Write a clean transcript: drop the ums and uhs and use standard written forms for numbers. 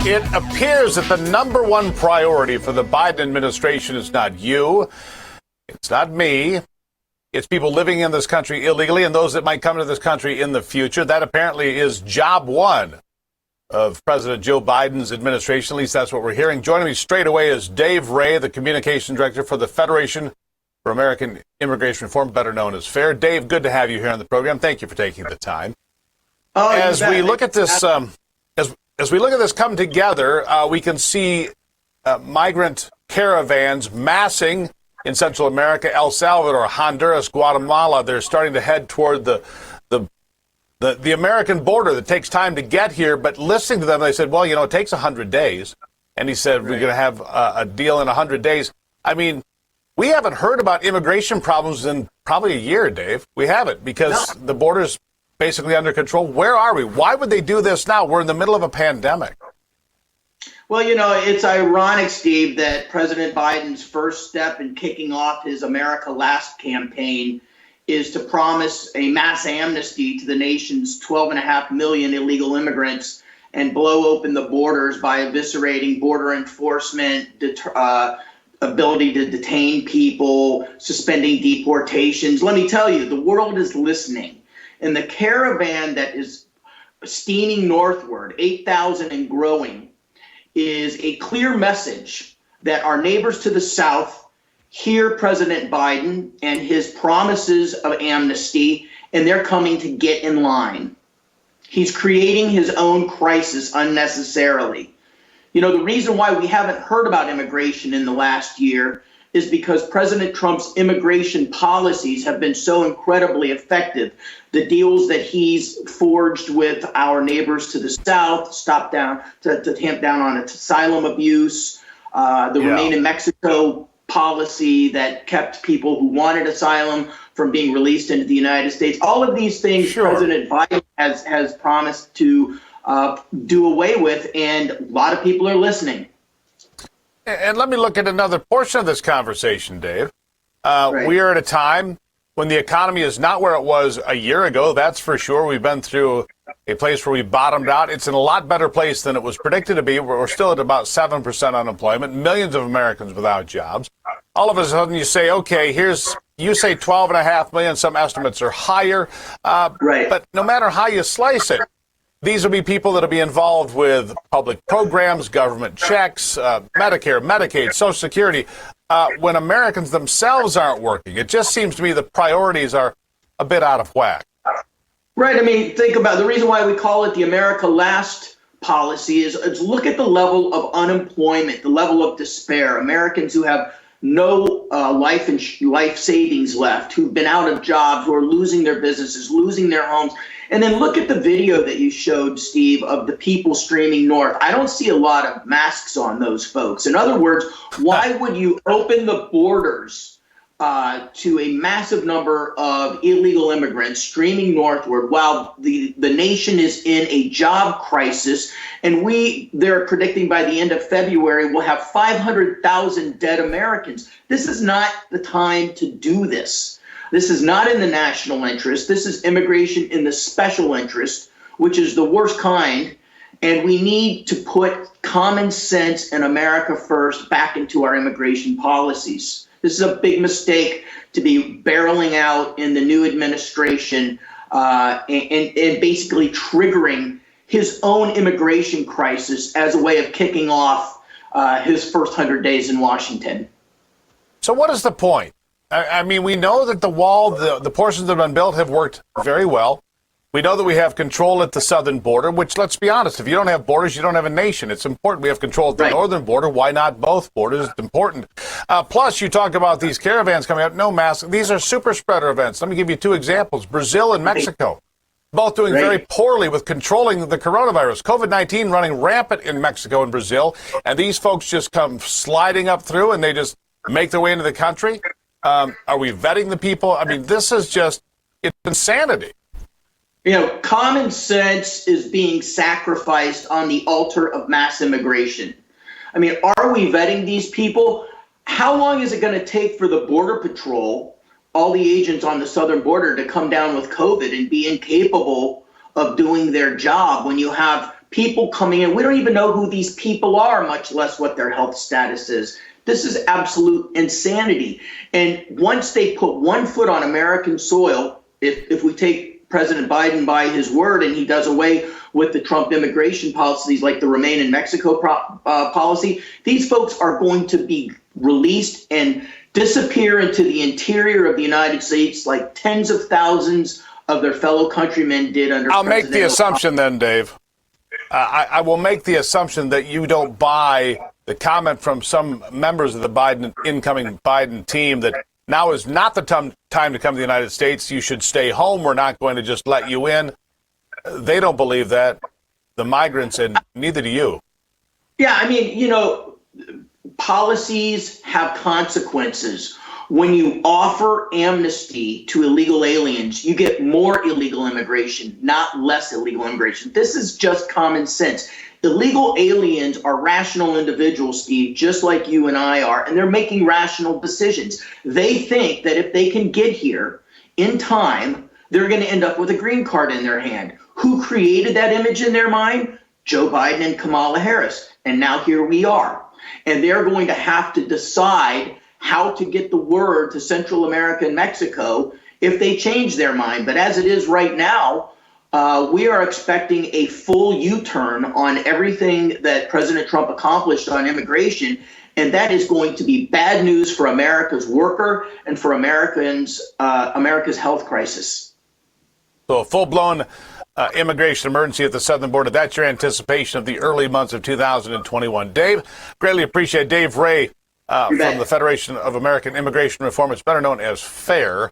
It appears that the number one priority for the Biden administration is not you, it's not me, it's people living in this country illegally and those that might come to this country in the future. That apparently is job one of President Joe Biden's administration. At least that's what we're hearing. Joining me straight away is Dave Ray, the communication director for the Federation for American Immigration Reform, better known as FAIR. Dave, good to have you here on the program. Thank you for taking the time. As we look at this, as we look at this come together, we can see migrant caravans massing in Central America, El Salvador, Honduras, Guatemala. They're starting to head toward the American border that takes time to get here. But listening to them, they said, well, you know, it takes 100 days. And he said, we're going to have a deal in 100 days. I mean, we haven't heard about immigration problems in probably a year, Dave. We haven't, because the border's basically under control. Where are we? Why would they do this now? We're in the middle of a pandemic. Well, you know, it's ironic, Steve, that President Biden's first step in kicking off his America Last campaign is to promise a mass amnesty to the nation's 12.5 million illegal immigrants and blow open the borders by eviscerating border enforcement, ability to detain people, suspending deportations. Let me tell you, the world is listening. And the caravan that is steaming northward, 8,000 and growing, is a clear message that our neighbors to the south hear President Biden and his promises of amnesty, and they're coming to get in line. He's creating his own crisis unnecessarily. You know, the reason why we haven't heard about immigration in the last year is because President Trump's immigration policies have been so incredibly effective. The deals that he's forged with our neighbors to the south, to tamp down on asylum abuse, Remain in Mexico policy that kept people who wanted asylum from being released into the United States. All of these things President Biden has promised to do away with, and a lot of people are listening. And let me look at another portion of this conversation, Dave. We are at a time when the economy is not where it was a year ago, that's for sure. We've been through a place where we bottomed out. It's in a lot better place than it was predicted to be. We're still at about 7% unemployment, millions of Americans without jobs. All of a sudden you say, okay, you say 12.5 million, some estimates are higher. But no matter how you slice it, these will be people that will be involved with public programs, government checks, Medicare, Medicaid, Social Security. When Americans themselves aren't working, it just seems to me the priorities are a bit out of whack. Right. I mean, think about the reason why we call it the America Last policy is look at the level of unemployment, the level of despair. Americans who have no life savings left, who've been out of jobs, who are losing their businesses, losing their homes. And then look at the video that you showed, Steve, of the people streaming north. I don't see a lot of masks on those folks. In other words, why would you open the borders to a massive number of illegal immigrants streaming northward while the nation is in a job crisis? And they're predicting by the end of February, we'll have 500,000 dead Americans. This is not the time to do this. This is not in the national interest. This is immigration in the special interest, which is the worst kind. And we need to put common sense and America first back into our immigration policies. This is a big mistake to be barreling out in the new administration and basically triggering his own immigration crisis as a way of kicking off his first 100 days in Washington. So what is the point? I mean, we know that the wall, the portions that have been built have worked very well. We know that we have control at the southern border, which, let's be honest, if you don't have borders, you don't have a nation. It's important we have control at the northern border. Why not both borders? It's important. Plus, you talk about these caravans coming out, no masks. These are super spreader events. Let me give you two examples. Brazil and Mexico, both doing very poorly with controlling the coronavirus. COVID-19 running rampant in Mexico and Brazil, and these folks just come sliding up through and they just make their way into the country. Are we vetting the people? I mean, this is just, it's insanity. You know, common sense is being sacrificed on the altar of mass immigration. I mean, are we vetting these people? How long is it going to take for the Border Patrol, all the agents on the southern border, to come down with COVID and be incapable of doing their job when you have people coming in. We don't even know who these people are, much less what their health status is. This is absolute insanity. And once they put one foot on American soil, if we take President Biden by his word and he does away with the Trump immigration policies like the Remain in Mexico policy, these folks are going to be released and disappear into the interior of the United States like tens of thousands of their fellow countrymen did under I'll make the Obama. assumption then, Dave. I will make the assumption that you don't buy the comment from some members of the incoming Biden team that now is not the time to come to the United States. You should stay home. We're not going to just let you in. They don't believe that. The migrants, and neither do you. Yeah, I mean, policies have consequences. When you offer amnesty to illegal aliens, you get more illegal immigration, not less illegal immigration. This is just common sense. Illegal aliens are rational individuals, Steve, just like you and I are, and they're making rational decisions. They think that if they can get here in time, they're going to end up with a green card in their hand. Who created that image in their mind? Joe Biden and Kamala Harris. And now here we are. And they're going to have to decide how to get the word to Central America and Mexico if they change their mind. But as it is right now, we are expecting a full U-turn on everything that President Trump accomplished on immigration. And that is going to be bad news for America's worker and for America's health crisis. So a full-blown immigration emergency at the southern border. That's your anticipation of the early months of 2021. Dave, greatly appreciate Dave Ray from the Federation of American Immigration Reform. It's better known as FAIR.